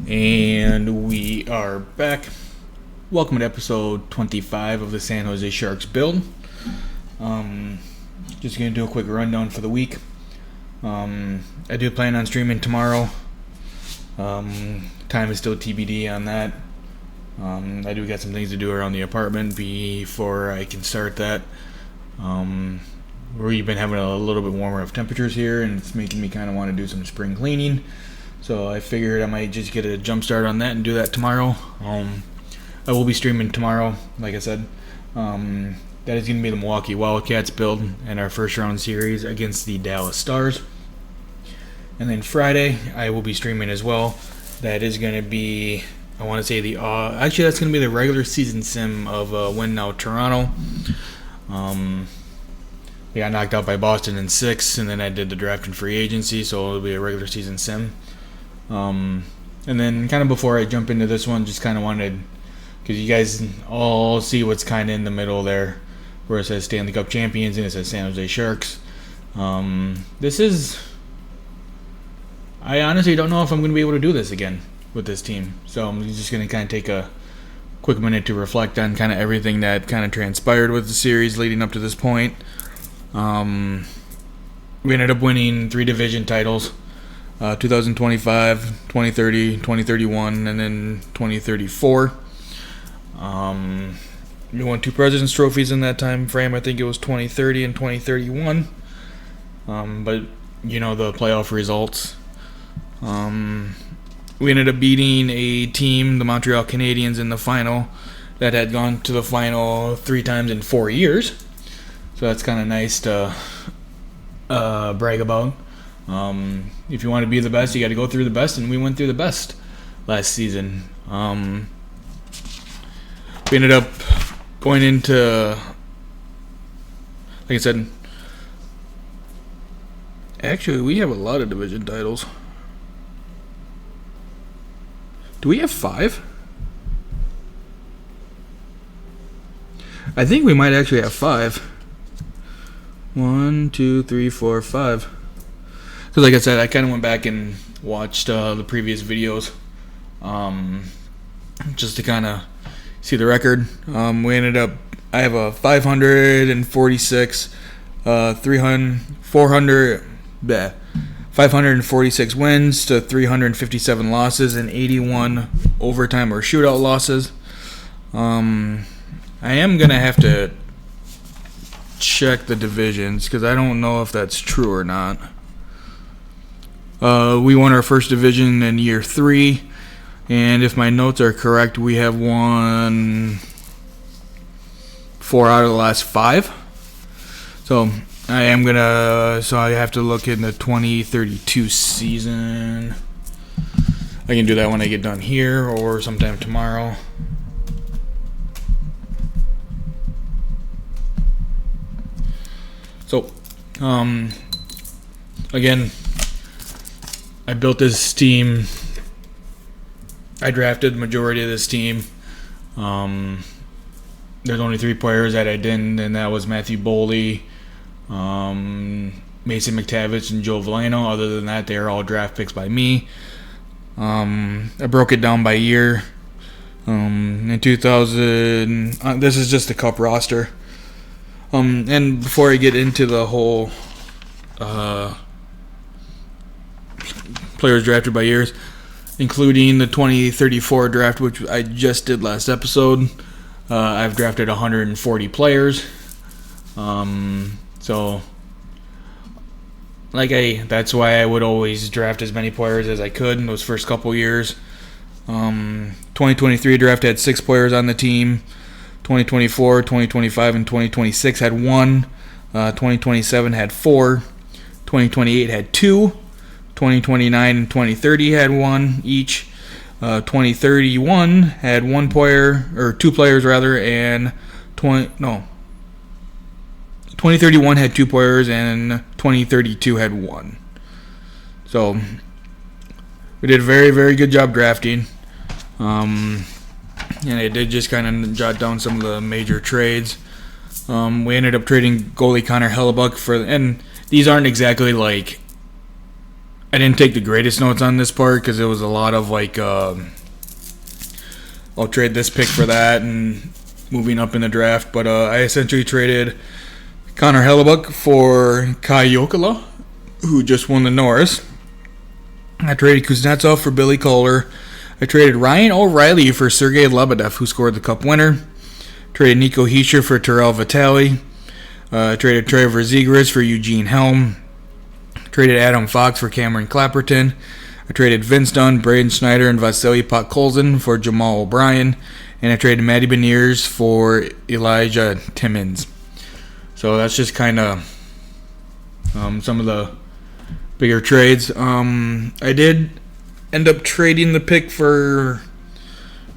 And we are back. Welcome to episode 25 of the San Jose Sharks build. Just going to do a quick rundown for the week. I do plan on streaming tomorrow. Time is still TBD on that. I do got some things to do around the apartment before I can start that. We've been having a little bit warmer of temperatures here, and it's making me kind of want to do some spring cleaning. So I figured I might just get a jump start on that and do that tomorrow. I will be streaming tomorrow, like I said. That is going to be the Milwaukee Wildcats build and our first round series against the Dallas Stars. And then Friday, I will be streaming as well. That is going to be, I want to say actually that's going to be the regular season sim of Win Now Toronto. We got knocked out by Boston in 6, and then I did the draft and free agency, so it'll be a regular season sim. And then kind of before I jump into this one, just kind of wanted, because you guys all see what's kind of in the middle there, where it says Stanley Cup champions and it says San Jose Sharks. I honestly don't know if I'm going to be able to do this again with this team. So I'm just going to kind of take a quick minute to reflect on kind of everything that kind of transpired with the series leading up to this point. We ended up winning 3 division titles, 2025, 2030, 2031, and then 2034. We won 2 President's Trophies in that time frame. I think it was 2030 and 2031. But you know the playoff results. We ended up beating a team, the Montreal Canadiens, in the final that had gone to the final 3 times in 4 years. So that's kind of nice to brag about. If you want to be the best, you got to go through the best, and we went through the best last season. We ended up going into, like I said, actually we have a lot of division titles. Do we have 5? I think we might actually have 5. 1, 2, 3, 4, 5. Because like I said, I kind of went back and watched the previous videos just to kind of see the record. We ended up, I have a 546 546 wins to 357 losses and 81 overtime or shootout losses. I am going to have to check the divisions because I don't know if that's true or not. We won our first division in year 3, and if my notes are correct, we have won 4 out of the last 5. So I have to look in the 2032 season. I can do that when I get done here or sometime tomorrow. So, again, I built this team. I drafted the majority of this team. There's only 3 players that I didn't, and that was Matthew Boldy, Mason McTavish, and Joe Veleno. Other than that, they are all draft picks by me. I broke it down by year. In 2000, this is just the Cup roster. And before I get into the whole players drafted by years, including the 2034 draft, which I just did last episode, I've drafted 140 players. So, that's why I would always draft as many players as I could in those first couple years. 2023 draft had 6 players on the team. 2024, 2025, and 2026 had 1. 2027 had 4. 2028 had 2. 2029 and 2030 had 1 each. 2031 had 1 player, or 2 players rather, and 2031 had 2 players, and 2032 had 1. So we did a very, very good job drafting. And I did just kind of jot down some of the major trades. We ended up trading goalie Connor Hellebuyck and these aren't exactly like I didn't take the greatest notes on this part because it was a lot of like, I'll trade this pick for that and moving up in the draft. But I essentially traded Connor Hellebuck for Kai Jokela, who just won the Norris. I traded Kuznetsov for Billy Kohler. I traded Ryan O'Reilly for Sergei Lebedev, who scored the Cup winner. Traded Nico Hischier for Terrell Vitale. Traded Trevor Zegras for Eugene Helm. Traded Adam Fox for Cameron Clapperton. I traded Vince Dunn, Braden Schneider, and Vasily Podkolzin for Jamal O'Brien. And I traded Matty Beniers for Elijah Timmins. So that's just kind of some of the bigger trades. I did end up trading the pick for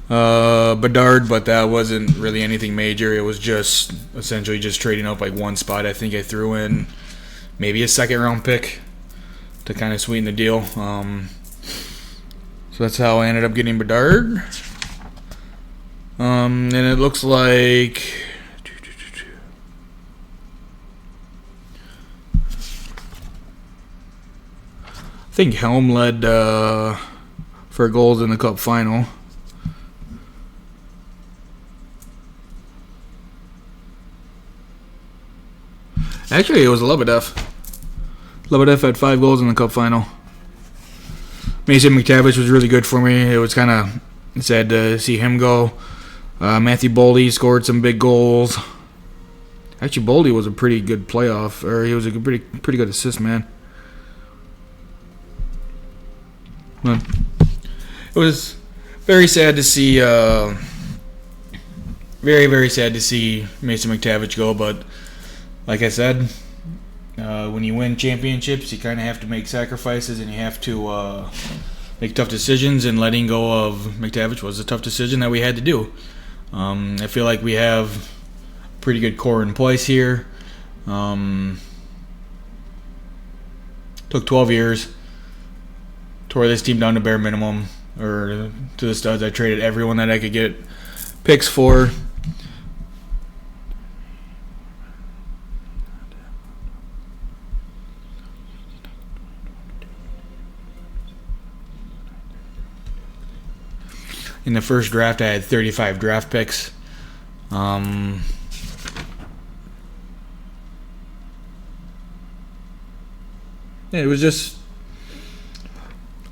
Bedard, but that wasn't really anything major. It was just essentially just trading up like one spot. I think I threw in maybe a second round pick to kind of sweeten the deal. So that's how I ended up getting Bedard. And it looks like I think Helm led for goals in the Cup final. Actually, it was Lebedev. Lebedev had 5 goals in the Cup final. Mason McTavish was really good for me. It was kind of sad to see him go. Matthew Boldy scored some big goals. Actually, Boldy was a pretty good playoff, or he was a pretty good assist man. But it was very sad to see. Very sad to see Mason McTavish go. But like I said, when you win championships, you kind of have to make sacrifices and you have to make tough decisions. And letting go of McTavish was a tough decision that we had to do. I feel like we have a pretty good core in place here. Took 12 years. Tore this team down to bare minimum, or to the studs. I traded everyone that I could get picks for. In the first draft, I had 35 draft picks. It was just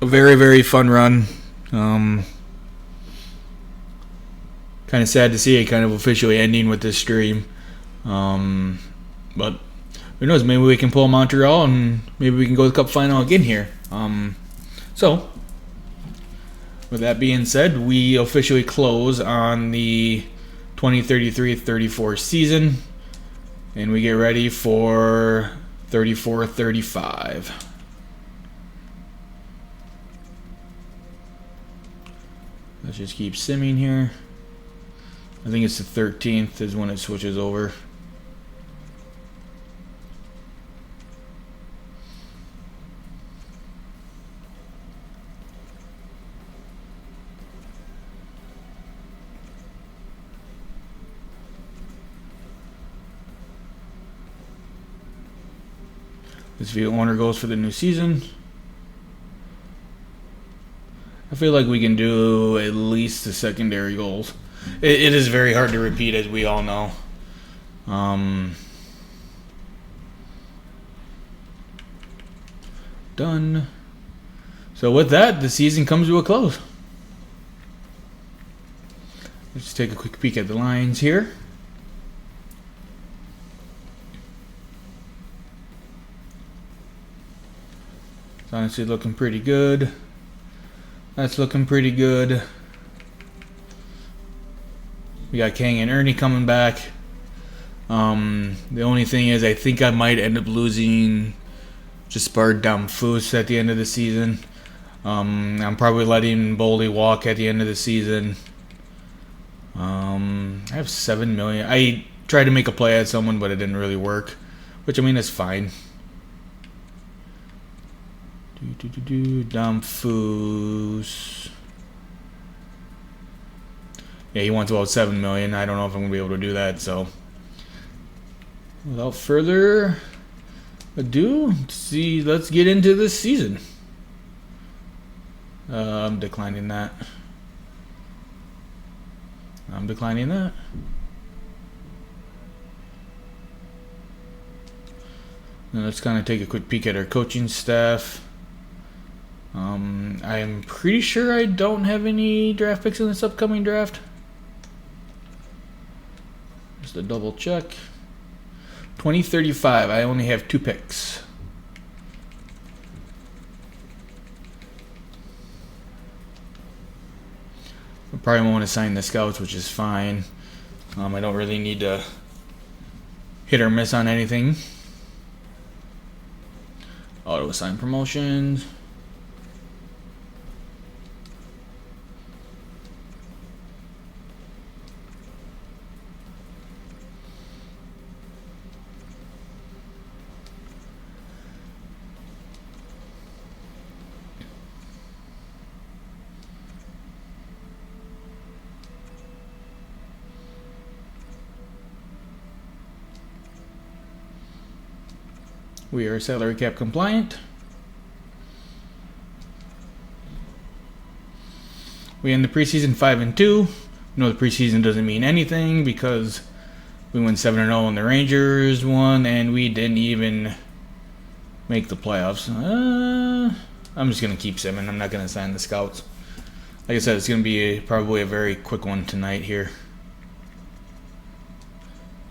a very, very fun run. Kind of sad to see it kind of officially ending with this stream. But who knows? Maybe we can pull Montreal and maybe we can go to the Cup final again here. So, with that being said, we officially close on the 2033-34 season. And we get ready for 34-35. Let's just keep simming here. I think it's the 13th is when it switches over. This view owner goes for the new season. I feel like we can do at least the secondary goals. It is very hard to repeat, as we all know. Done. So with that, the season comes to a close. Let's take a quick peek at the lines here. It's honestly looking pretty good. That's looking pretty good. We got Kang and Ernie coming back. The only thing is, I think I might end up losing Jaspar Damphus at the end of the season. I'm probably letting Boldy walk at the end of the season. I have 7 million. I tried to make a play at someone, but it didn't really work. Which, I mean, is fine. Damphus. Yeah, he wants about 7 million. I don't know if I'm going to be able to do that, so. Without further ado, let's get into this season. I'm declining that. I'm declining that. Now let's kind of take a quick peek at our coaching staff. I'm pretty sure I don't have any draft picks in this upcoming draft. Just a double check. 2035, I only have 2 picks. I probably won't assign the scouts, which is fine. I don't really need to hit or miss on anything. Auto assign promotions. We are salary cap compliant. We end the preseason 5-2. You know, the preseason doesn't mean anything because we went 7-0 and the Rangers won, and we didn't even make the playoffs. I'm just gonna keep Simmons. I'm not gonna sign the scouts. Like I said, it's gonna be probably a very quick one tonight here.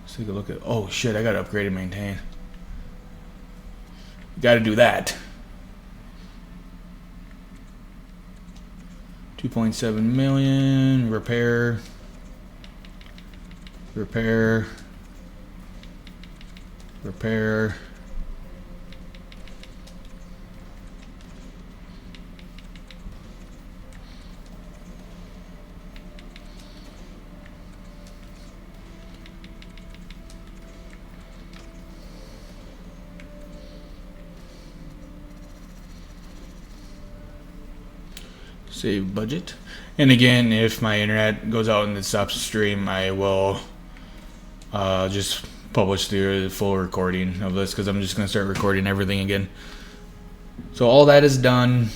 Let's take a look at. Oh shit! I gotta upgrade and maintain. Got to do that. 2.7 million. Repair. Save budget. And again, if my internet goes out and it stops the stream, I will just publish the full recording of this because I'm just going to start recording everything again. So all that is done.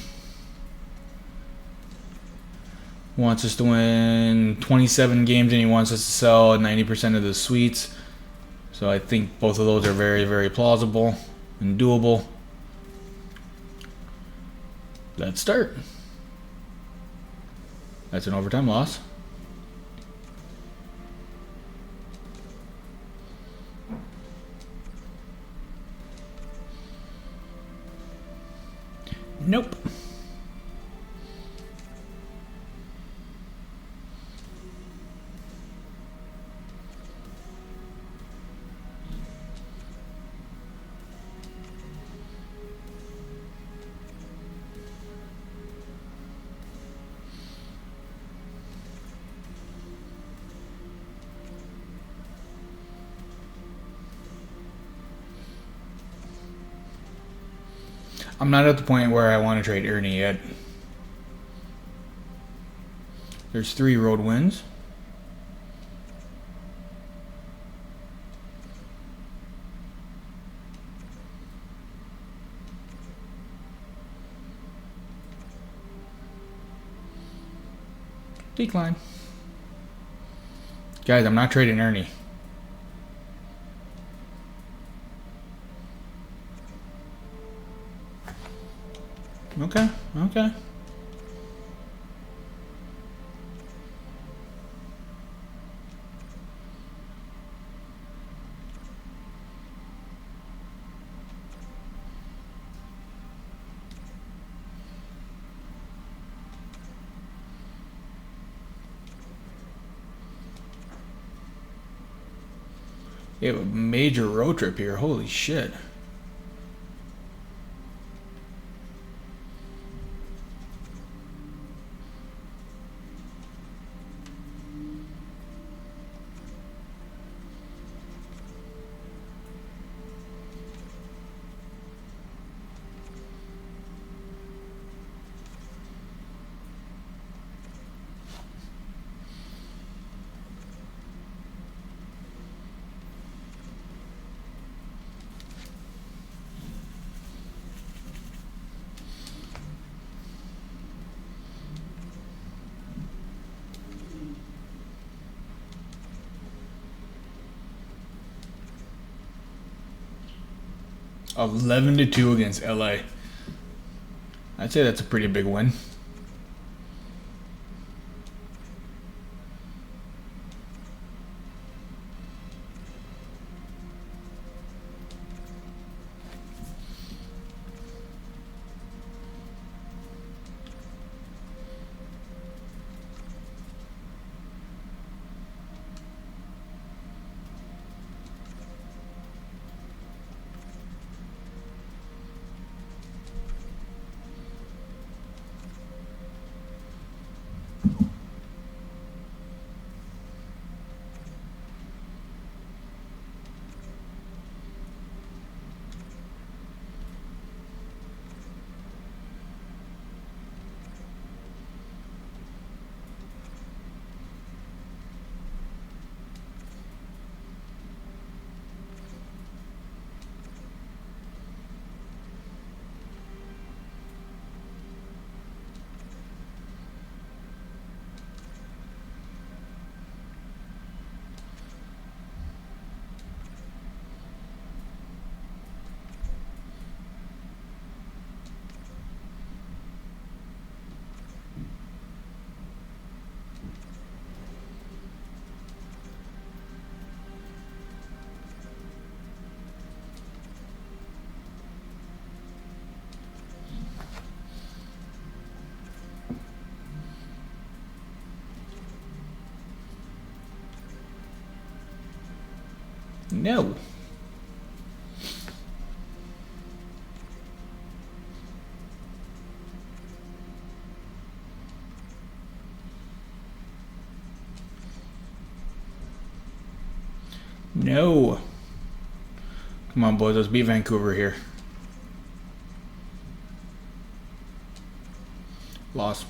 Wants us to win 27 games and he wants us to sell 90% of the suites. So I think both of those are very, very plausible and doable. Let's start. That's an overtime loss. Nope. I'm not at the point where I want to trade Ernie yet. There's 3 road wins. Decline. Guys, I'm not trading Ernie. Okay. We have a major road trip here. Holy shit. 11-2 against LA. I'd say that's a pretty big win. No. No. Come on, boys. Let's beat Vancouver here. Loss.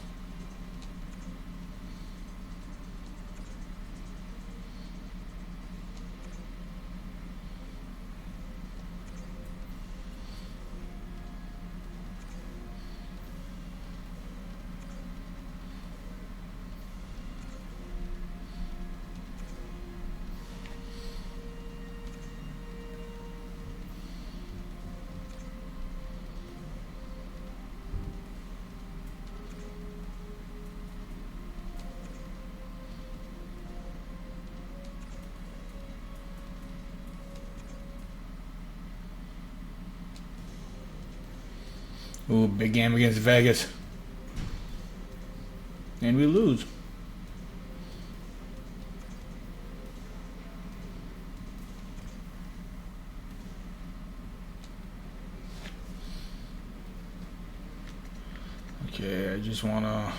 Ooh, big game against Vegas. And we lose. Okay, I just wanna...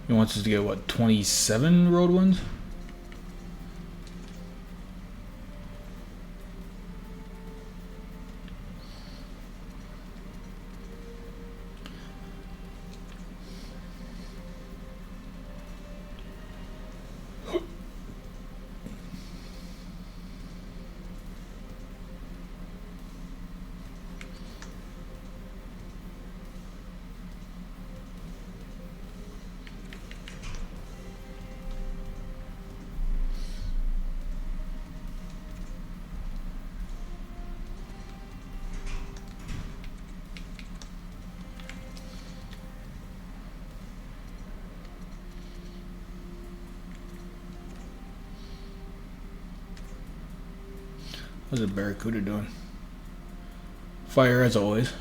He wants us to get, what, 27 road wins? What's the Barracuda doing? Fire as always.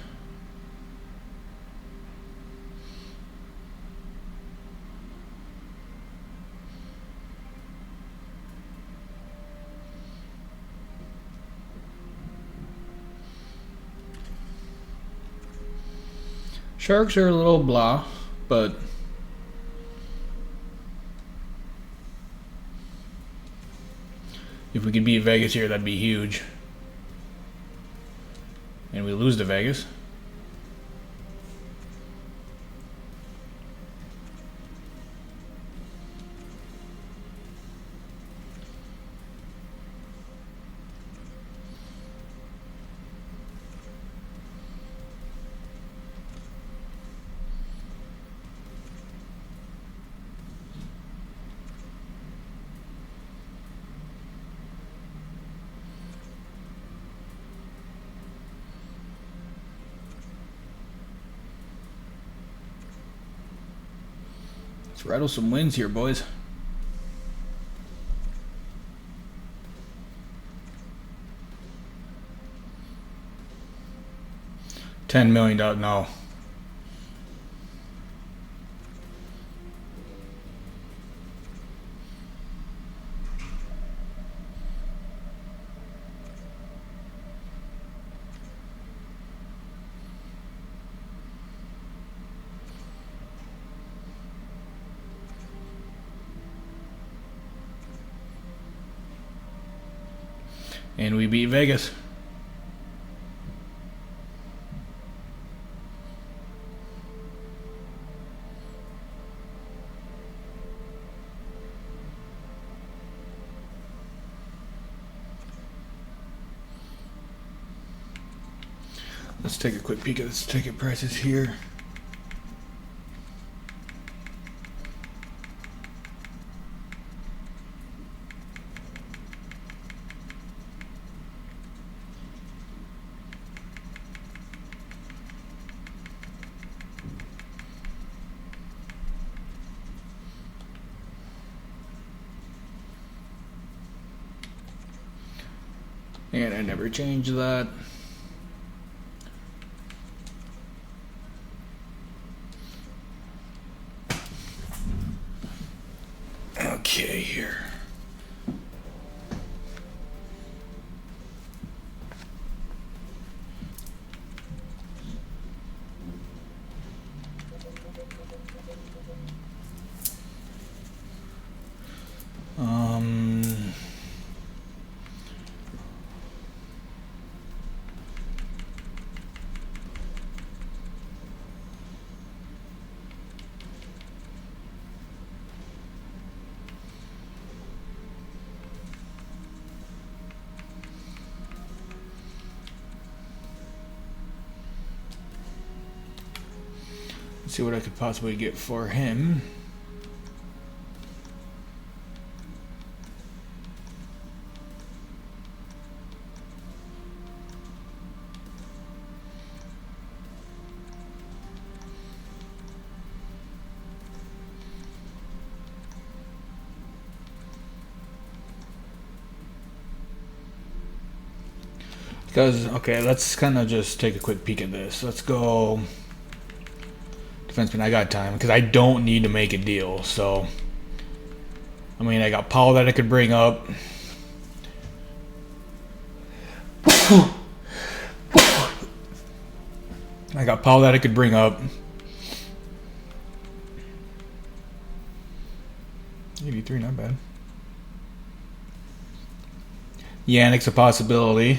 Sharks are a little blah, but if we could beat Vegas here, that'd be huge. And we lose to Vegas. Let's rattle some wins here, boys. $10 million, no. And we beat Vegas. Let's take a quick peek at the ticket prices here. And I never changed that. Okay, here. Let's see what I could possibly get for him. Because, okay, let's kind of just take a quick peek at this. Let's go defenseman. I got time because I don't need to make a deal. So, I mean, I got Paul that I could bring up. I got Paul that I could bring up. 83, not bad. Yannick's a possibility.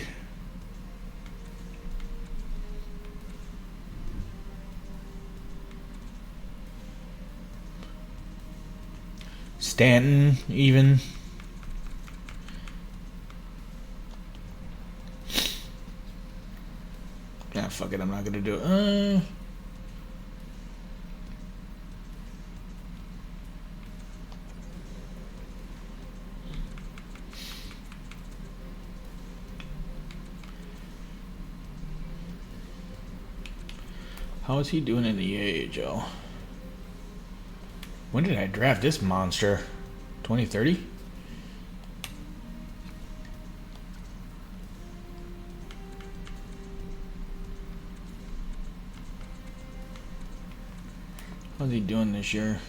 Stanton, even. Yeah, fuck it, I'm not gonna do it. How is he doing in the AHL? When did I draft this monster? 2030? How's he doing this year?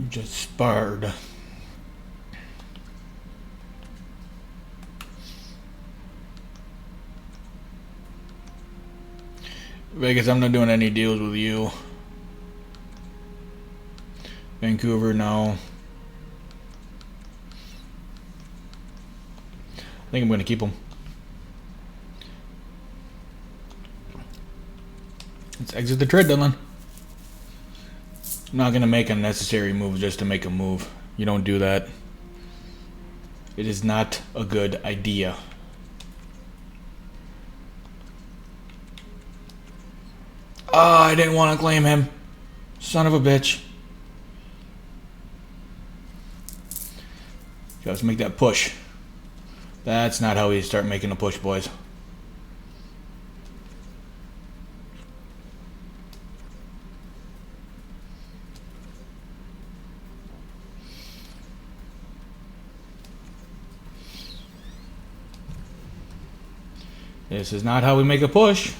Just sparred. Vegas, I'm not doing any deals with you. Vancouver, no. I think I'm going to keep him. Let's exit the trade deadline. I'm not going to make unnecessary moves just to make a move. You don't do that. It is not a good idea. Ah, I didn't want to claim him. Son of a bitch. Let's make that push. That's not how we start making a push, boys. This is not how we make a push.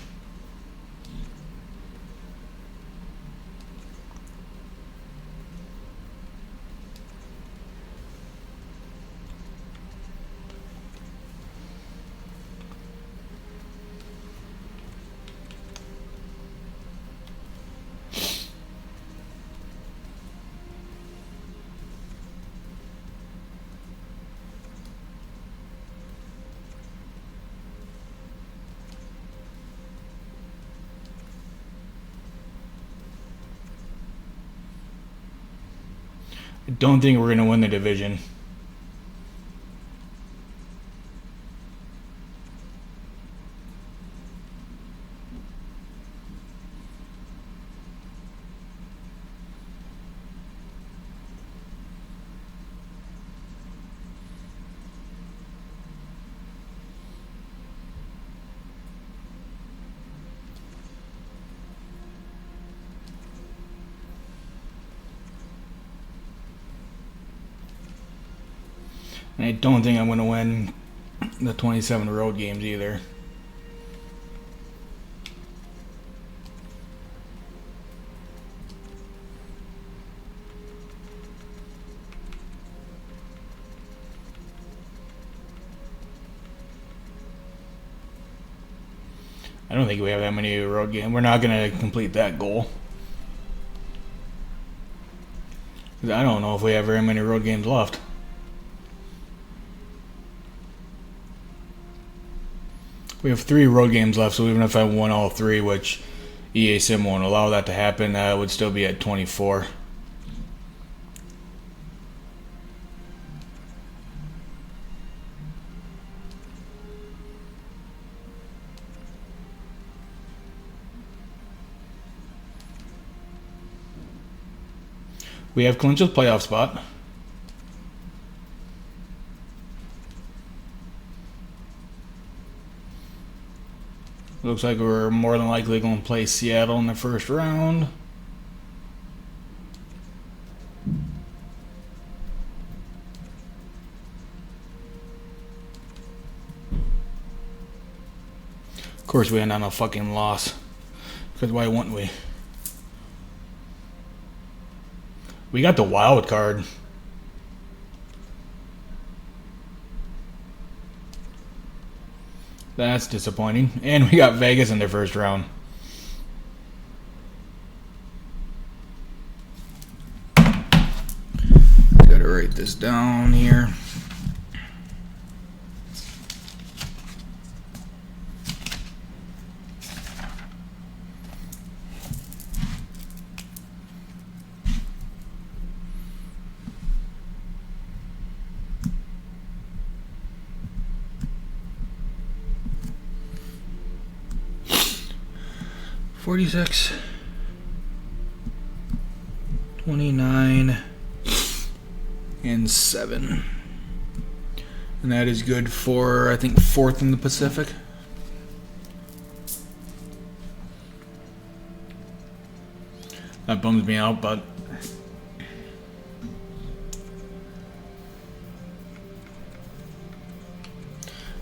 I don't think we're going to win the division. And I don't think I'm going to win the 27 road games either. I don't think we have that many road games. We're not going to complete that goal. I don't know if we have very many road games left. We have 3 road games left, so even if I won all 3, which EA Sim won't allow that to happen, I would still be at 24. We have clinched the playoff spot. Looks like we're more than likely going to play Seattle in the first round. Of course we end on a fucking loss. Because why wouldn't we? We got the wild card. That's disappointing. And we got Vegas in their first round. Gotta write this down here. $46, $29, and $7. And that is good for, I think, 4th in the Pacific. That bums me out, but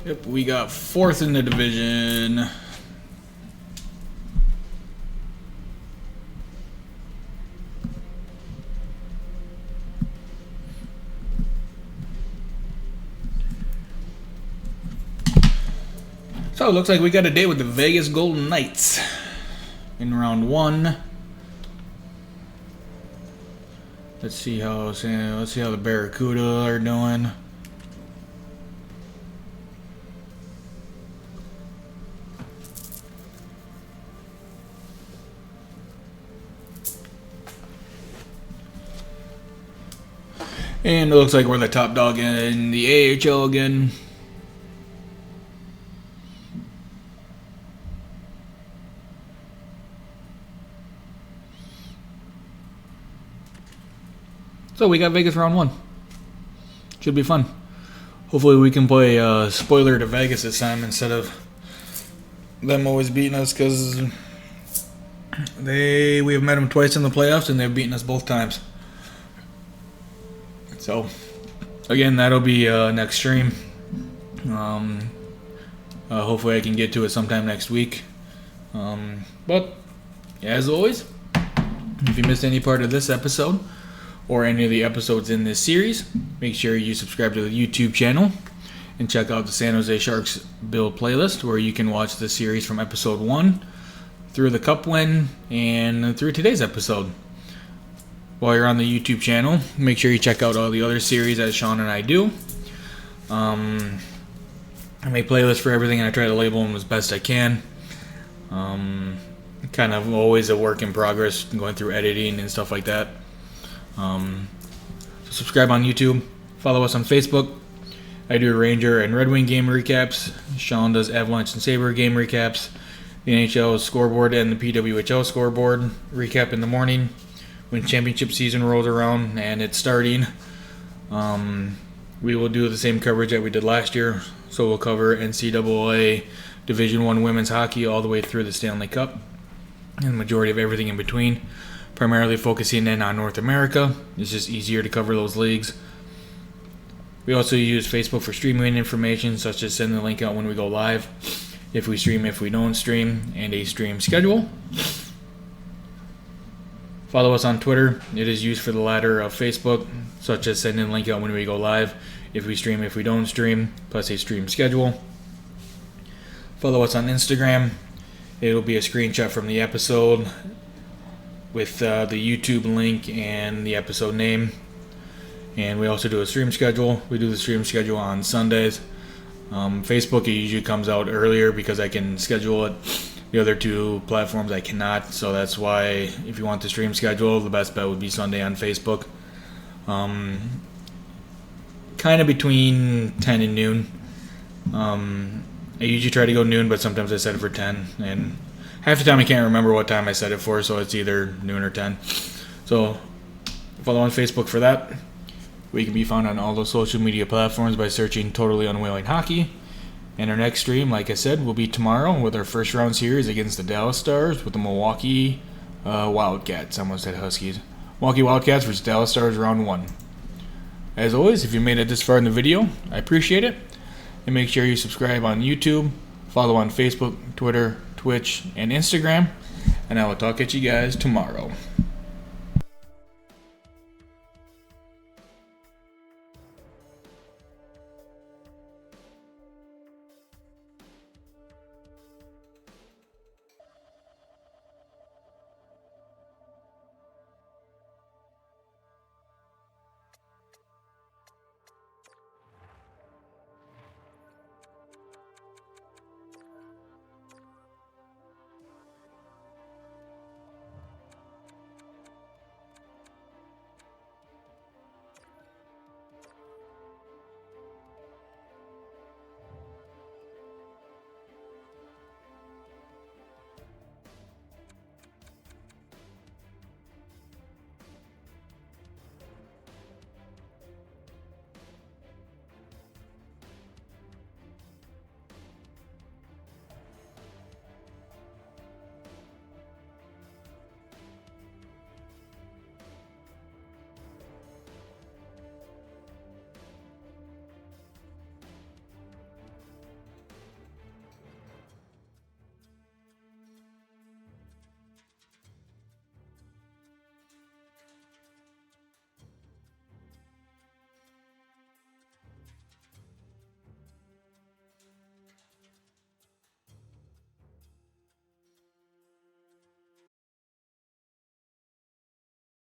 yep, we got 4th in the division. So it looks like we got a date with the Vegas Golden Knights in round 1. Let's see how the Barracuda are doing. And it looks like we're the top dog in the AHL again. So we got Vegas round 1. Should be fun. Hopefully we can play spoiler to Vegas this time instead of them always beating us, because we have met them twice in the playoffs and they've beaten us both times. So again, that'll be next stream. Hopefully I can get to it sometime next week. But as always, if you missed any part of this episode or any of the episodes in this series, make sure you subscribe to the YouTube channel and check out the San Jose Sharks build playlist, where you can watch the series from episode 1 through the Cup win and through today's episode. While you're on the YouTube channel, make sure you check out all the other series as Sean and I do. I make playlists for everything and I try to label them as best I can. Kind of always a work in progress, going through editing and stuff like that. So subscribe on YouTube. Follow us on Facebook. I do Ranger and Red Wing game recaps. Sean does Avalanche and Sabre game recaps. The NHL scoreboard and the PWHL scoreboard recap in the morning when championship season rolls around and it's starting. We will do the same coverage that we did last year. So we'll cover NCAA Division I women's hockey all the way through the Stanley Cup and the majority of everything in between, primarily focusing in on North America. It's just easier to cover those leagues. We also use Facebook for streaming information, such as sending the link out when we go live, if we stream, if we don't stream, and a stream schedule. Follow us on Twitter. It is used for the latter of Facebook, such as sending the link out when we go live, if we stream, if we don't stream, plus a stream schedule. Follow us on Instagram. It'll be a screenshot from the episode with the YouTube link and the episode name. And we also do a stream schedule. We do the stream schedule on Sundays. Facebook, it usually comes out earlier because I can schedule it. The other two platforms I cannot, so that's why if you want the stream schedule, the best bet would be Sunday on Facebook. Kind of between 10 and noon. I usually try to go noon, but sometimes I set it for 10. And half the time I can't remember what time I set it for, so it's either noon or 10. So follow on Facebook for that. We can be found on all those social media platforms by searching Totally Unwilling Hockey. And our next stream, like I said, will be tomorrow with our first round series against the Dallas Stars with the Milwaukee Wildcats. I almost said Huskies. Milwaukee Wildcats versus Dallas Stars round 1. As always, if you made it this far in the video, I appreciate it. And make sure you subscribe on YouTube, follow on Facebook, Twitter, Twitch, and Instagram. And I will talk at you guys tomorrow.